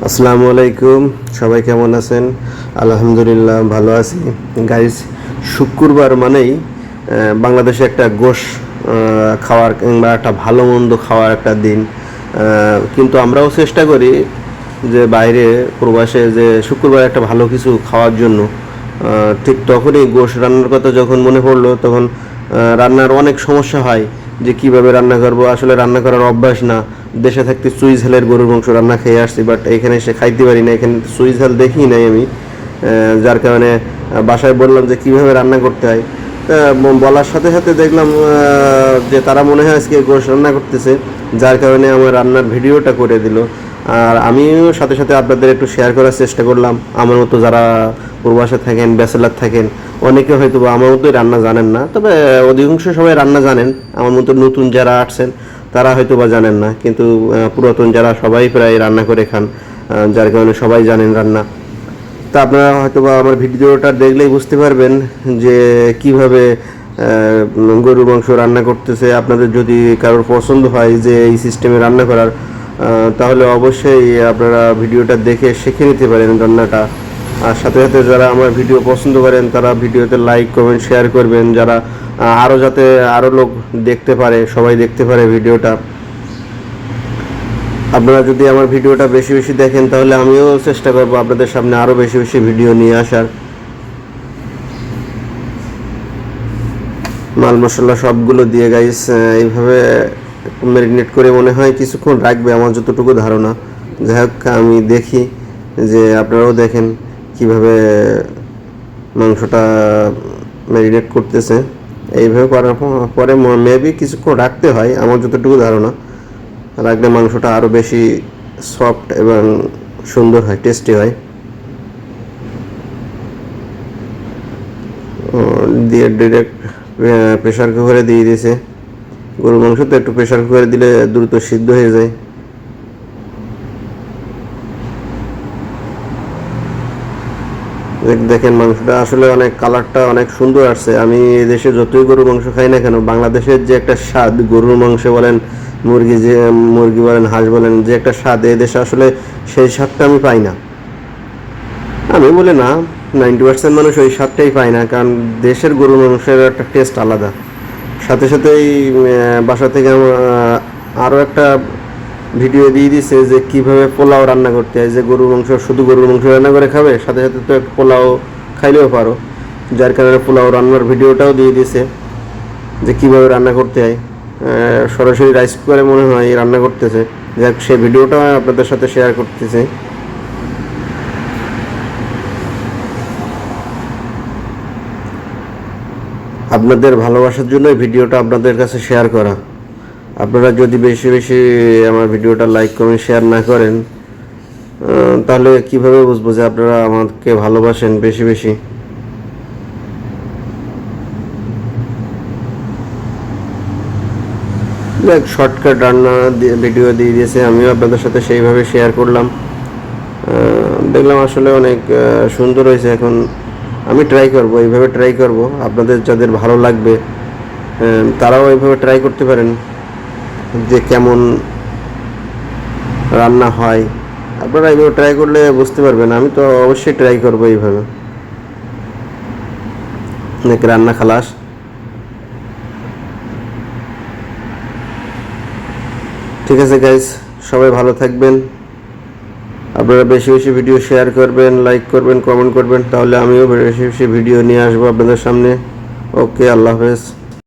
আসসালামু আলাইকুম, সবাই কেমন আছেন? আলহামদুলিল্লাহ ভালো আছি গাইস। শুক্রবার মানেই বাংলাদেশে একটা গোশ খাওয়ার কিংবা একটা ভালো মন্দ খাওয়ার একটা দিন। কিন্তু আমরাও চেষ্টা করি যে বাইরে প্রবাসে যে শুক্রবার একটা ভালো কিছু খাওয়ার জন্য। ঠিক তখনই গোশ রান্নার কথা যখন মনে পড়লো, তখন রান্নার অনেক সমস্যা হয় যে কিভাবে রান্না করব। আসলে রান্না করার অভ্যাস না, দেশে থাকতে সুই ঝালের গরুর মাংস রান্না খেয়ে আসছি, বাট এখানে এসে খাইতে পারি না, এখানে সুই ঝাল দেখি নাই আমি। যার কারণে বাসায় বললাম যে কিভাবে রান্না করতে হয়। বলার সাথে সাথে দেখলাম যে তারা মনে হয় আজকে গোশ রান্না করতেছে, যার কারণে আমার রান্নার ভিডিওটা করে দিল। আর আমিও সাথে সাথে আপনাদের একটু শেয়ার করার চেষ্টা করলাম। আমার মতো যারা প্রবাসে থাকেন, ব্যাচেলার থাকেন, অনেকে হয়তো বা আমার মতোই রান্না জানেন না, তবে অধিকাংশ সবাই রান্না জানেন। আমার মতো নতুন যারা আসছেন তারা হয়তো বা জানেন না, কিন্তু পুরাতন যারা সবাই প্রায় রান্না করে খান, যার কারণে সবাই জানেন রান্না। তা আপনারা হয়তো বা আমার ভিডিওটা দেখলেই বুঝতে পারবেন যে কিভাবে গরুর মাংস রান্না করতেছে। আপনাদের যদি কারোর পছন্দ হয় যে এই সিস্টেমে রান্না করার, তাহলে অবশ্যই আপনারা ভিডিওটা দেখে শিখে নিতে পারেন রান্নাটা। আর সাথে সাথে যারা আমার ভিডিও পছন্দ করেন তারা ভিডিওতে লাইক কমেন্ট শেয়ার করবেন, যারা আরও যাতে আরও লোক দেখতে পারে, সবাই দেখতে পারে ভিডিওটা। আপনারা যদি আমার ভিডিওটা বেশি বেশি দেখেন তাহলে আমিও চেষ্টা করব আপনাদের সামনে আরও বেশি বেশি ভিডিও নিয়ে আসার। মাল মশলা সবগুলো দিয়ে গাইস এইভাবে ম্যারিনেট করে মনে হয় কিছুক্ষণ রাখবে, আমার যতটুকু ধারণা। যাই হোক, আমি দেখি যে আপনারাও দেখেন কিভাবে মাংসটা ম্যারিনেট করতেছে। এইভাবে করার পরে মেবি কিছুক্ষণ রাখতে হয় আমার যতটুকু ধারণা, রাখলে মাংসটা আরও বেশি সফট এবং সুন্দর হয়, টেস্টি হয়। দিয়ে ডিরেক্ট প্রেশার কুকারে দিয়ে দিয়েছে। গরুর মাংস তো একটু প্রেশার কুকারে দিলে দ্রুত সিদ্ধ হয়ে যায়। দেখেন মাংসটা আসলে অনেক কালারটা অনেক সুন্দর আসছে। আমি দেশে যতই গরুর মাংস খাই না কেন, বাংলাদেশের যে একটা স্বাদ, গরুর মাংস বলেন, মুরগি বলেন, হাঁস বলেন, যে একটা স্বাদ এই দেশে আসলে সেই স্বাদটা আমি পাই না। আমি বলি না, 90% মানুষ ওই স্বাদটাই পায় না, কারণ দেশের গরুর মাংসের একটা টেস্ট আলাদা। সাথে সাথেই বাসা থেকে আরও একটা ভিডিও দিয়ে দিছে যে কীভাবে পোলাও রান্না করতে হয়। যে গরুর মাংস, শুধু গরুর মাংস রান্না করে খাবে, সাথে সাথে তো একটা পোলাও খাইলেও পারো, যার কারণে পোলাও রান্নার ভিডিওটাও দিয়ে দিয়েছে যে কীভাবে রান্না করতে হয়। সরাসরি রাইস কুকারে মনে হয় রান্না করতেছে। যাক, সেই ভিডিওটা আপনাদের সাথে শেয়ার করতেছে। আপনাদের ভালোবাসার জন্য এই ভিডিওটা আপনাদের কাছে শেয়ার করা। আপনারা যদি বেশি বেশি আমার ভিডিওটা লাইক কমেন্ট শেয়ার না করেন, তাহলে কিভাবে বুঝবো যে আপনারা আমাকে ভালোবাসেন বেশি বেশি। এক শর্টকাট রান্না ভিডিও দিয়ে দিয়েছে, আমিও আপনাদের সাথে সেইভাবে শেয়ার করলাম। দেখলাম আসলে অনেক সুন্দর হয়েছে। এখন আমি ট্রাই করব, এইভাবে ট্রাই করব। আপনাদের যাদের ভালো লাগবে তারাও এইভাবে ট্রাই করতে পারেন যে কেমন রান্না হয়। আপনারা এইভাবে ট্রাই করলে বুঝতে পারবেন। আমি তো অবশ্যই ট্রাই করবো এইভাবে। অনেক রান্না খালাস। ঠিক আছে গাইস, সবাই ভালো থাকবেন। আপনারা বেশি বেশি ভিডিও শেয়ার করবেন, লাইক করবেন, কমেন্ট করবেন, তাহলে আমিও বেশি বেশি ভিডিও নিয়ে আসবো আপনাদের সামনে। ওকে, আল্লাহ হাফেজ।